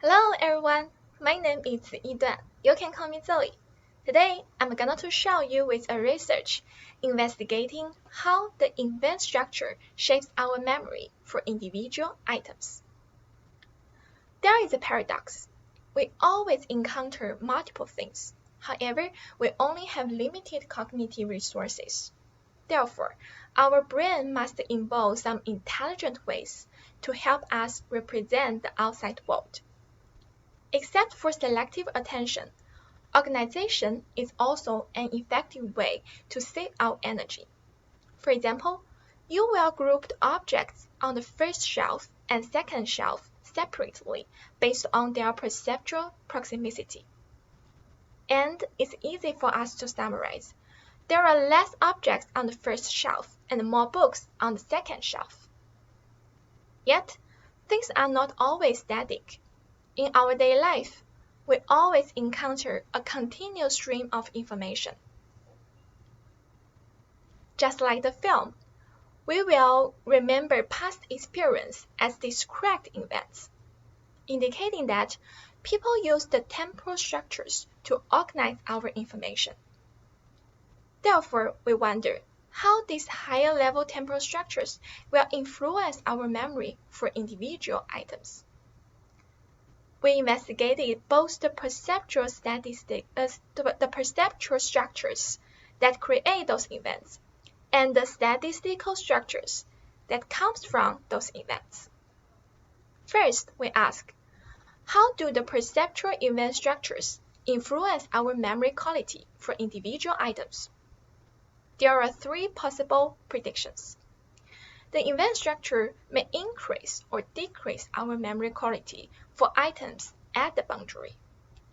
Hello everyone, my name is ZoeDuan. You can call me Zoe. Today, I'm going to show you with a research investigating how the event structure shapes our memory for individual items. There is a paradox. We always encounter multiple things. However, we only have limited cognitive resources. Therefore, our brain must involve some intelligent ways to help us represent the outside world. Except for selective attention, organization is also an effective way to save our energy. For example, you will group the objects on the first shelf and second shelf separately based on their perceptual proximity. And it's easy for us to summarize. There are less objects on the first shelf and more books on the second shelf. Yet, things are not always static. In our daily life, we always encounter a continuous stream of information. Just like the film, we will remember past experience as discrete events, indicating that people use the temporal structures to organize our information. Therefore, we wonder how these higher-level temporal structures will influence our memory for individual items. We investigated both the perceptual structures that create those events and the statistical structures that comes from those events. First, we ask, how do the perceptual event structures influence our memory quality for individual items? There are three possible predictions. The event structure may increase or decrease our memory quality for items at the boundary,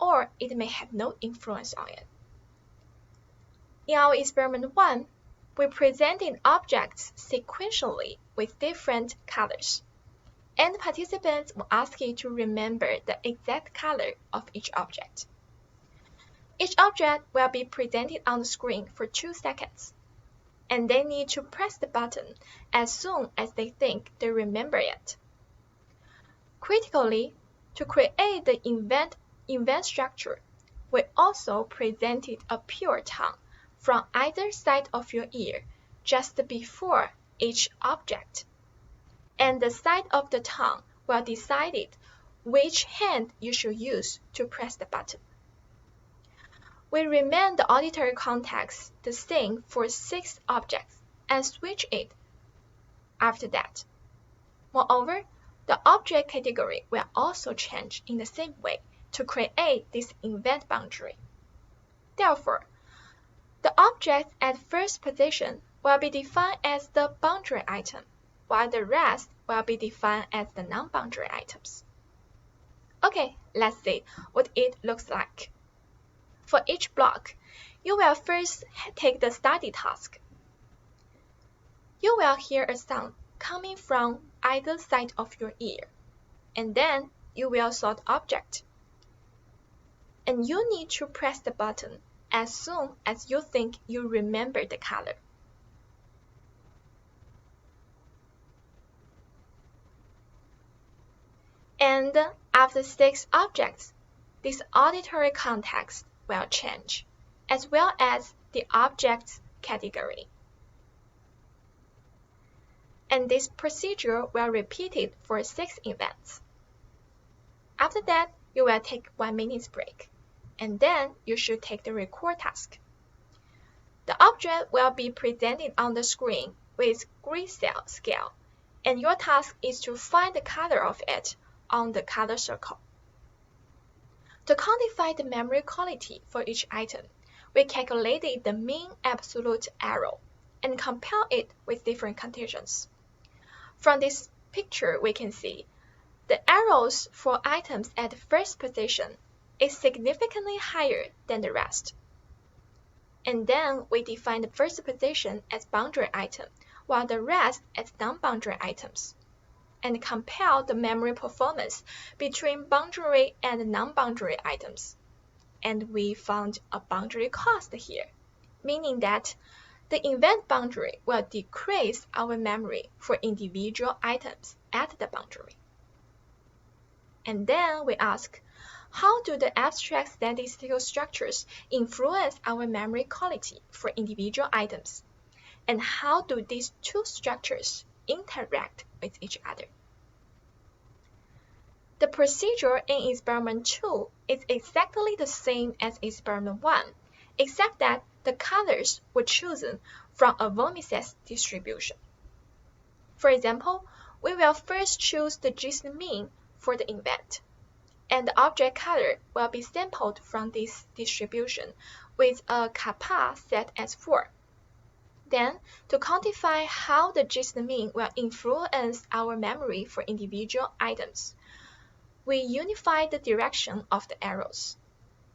or it may have no influence on it. In our experiment 1, we presented objects sequentially with different colors, and participants were asked to remember the exact color of each object. Each object will be presented on the screen for 2 seconds, and they need to press the button as soon as they think they remember it. Critically, to create the event structure, we also presented a pure tongue from either side of your ear just before each object, and the side of the tongue will decide which hand you should use to press the button. We remain the auditory context the same for 6 objects and switch it after that. Moreover, the object category will also change in the same way to create this event boundary. Therefore, the object at first position will be defined as the boundary item, while the rest will be defined as the non-boundary items. Okay, let's see what it looks like. For each block, you will first take the study task. You will hear a sound coming from either side of your ear, and then you will sort object. And you need to press the button as soon as you think you remember the color. And after 6 objects, this auditory context will change, as well as the object's category. And this procedure will repeat it for 6 events. After that, you will take 1 minute break, and then you should take the record task. The object will be presented on the screen with grid scale, and your task is to find the color of it on the color circle. To quantify the memory quality for each item, we calculated the mean absolute error and compare it with different conditions. From this picture, we can see the errors for items at the first position is significantly higher than the rest. And then we define the first position as boundary item, while the rest as non-boundary items, and compare the memory performance between boundary and non-boundary items. And we found a boundary cost here, meaning that the event boundary will decrease our memory for individual items at the boundary. And then we ask, how do the abstract statistical structures influence our memory quality for individual items? And how do these two structures interact with each other? The procedure in experiment 2 is exactly the same as experiment 1, except that the colors were chosen from a VWMS distribution. For example, we will first choose the gist mean for the event, and the object color will be sampled from this distribution with a kappa set as 4. Then, to quantify how the gist mean will influence our memory for individual items, we unify the direction of the arrows.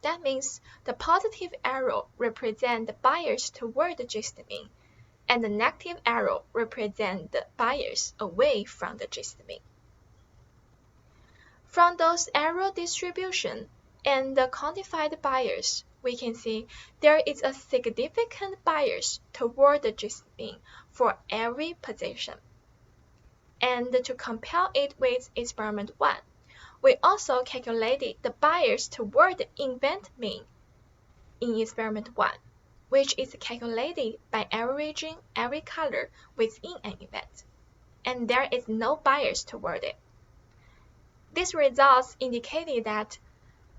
That means the positive arrow represents the bias toward the gist mean, and the negative arrow represents the bias away from the gist mean. From those arrow distribution and the quantified bias, we can see there is a significant bias toward the gist mean for every position. And to compare it with experiment 1, we also calculated the bias toward the event mean in experiment 1, which is calculated by averaging every color within an event, and there is no bias toward it. These results indicated that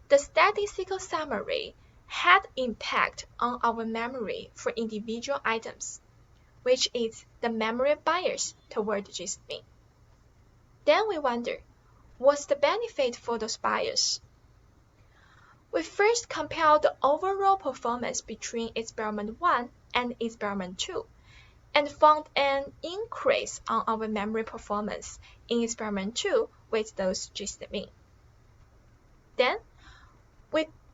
the statistical summary had impact on our memory for individual items, which is the memory bias toward the gist mean. Then we wonder, what's the benefit for those bias? We first compared the overall performance between experiment 1 and experiment 2 and found an increase on our memory performance in experiment 2 with those gist mean. Then,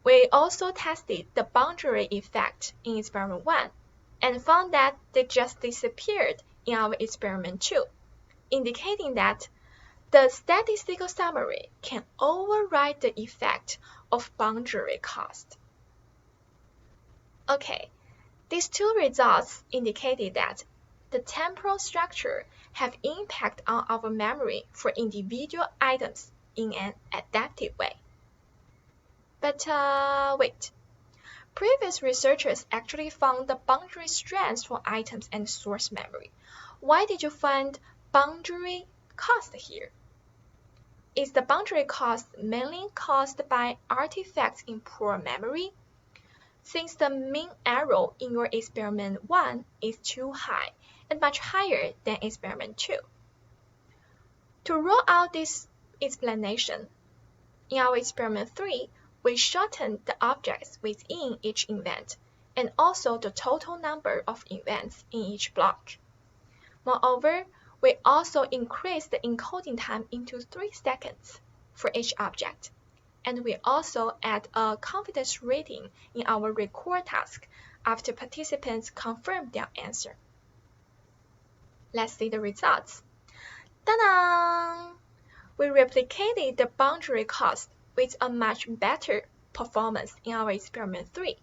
we also tested the boundary effect in experiment 1 and found that they just disappeared in our experiment 2, indicating that the statistical summary can override the effect of boundary cost. Okay, these two results indicated that the temporal structure have impact on our memory for individual items in an adaptive way. But wait, previous researchers actually found the boundary strengths for items and source memory. Why did you find boundary cost here? Is the boundary cost mainly caused by artifacts in poor memory? Since the mean error in your experiment 1 is too high and much higher than experiment 2. To rule out this explanation, in our experiment 3, we shortened the objects within each event and also the total number of events in each block. Moreover, we also increased the encoding time into 3 seconds for each object, and we also add a confidence rating in our record task after participants confirm their answer. Let's see the results. Ta-da! We replicated the boundary cost with a much better performance in our experiment 3,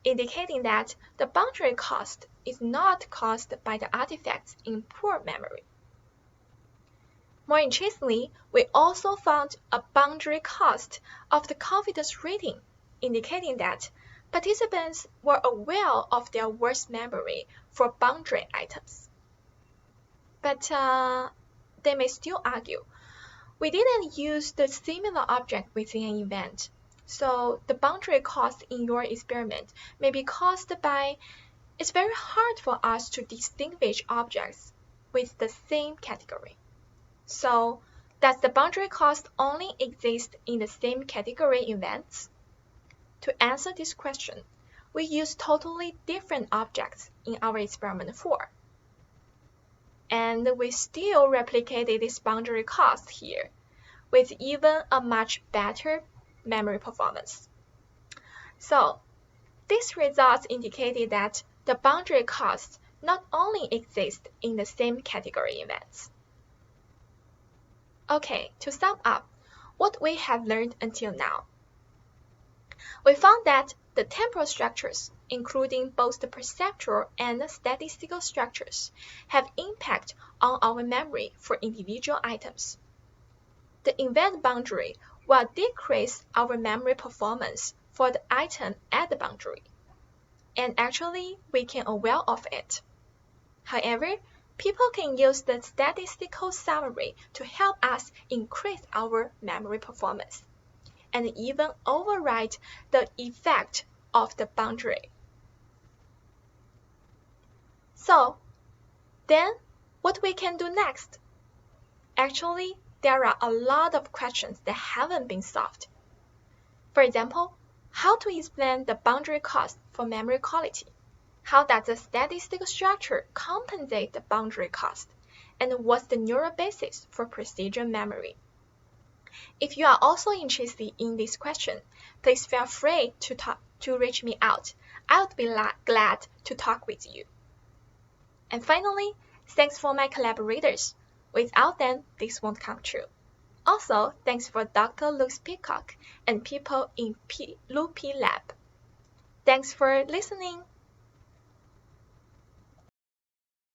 indicating that the boundary cost is not caused by the artifacts in poor memory. More interestingly, we also found a boundary cost of the confidence rating, indicating that participants were aware of their worst memory for boundary items. But they may still argue, we didn't use the similar object within an event, so the boundary cost in your experiment may be caused by it's very hard for us to distinguish objects with the same category. So, does the boundary cost only exist in the same category events? To answer this question, we use totally different objects in our experiment 4. And we still replicated this boundary cost here, with even a much better memory performance. So, these results indicated that the boundary costs not only exist in the same category events. Okay, to sum up what we have learned until now, we found that the temporal structures, including both the perceptual and the statistical structures, have impact on our memory for individual items. The event boundary will decrease our memory performance for the item at the boundary. And actually, we can aware of it. However, people can use the statistical summary to help us increase our memory performance and even override the effect of the boundary. So, then what we can do next? Actually, there are a lot of questions that haven't been solved. For example, how to explain the boundary cost for memory quality? How does the statistical structure compensate the boundary cost? And what's the neural basis for precision memory? If you are also interested in this question, please feel free to reach me out. I would be glad to talk with you. And finally, thanks for my collaborators. Without them, this won't come true. Also, thanks for Dr. Lux Peacock and people in Loopy Lab. Thanks for listening.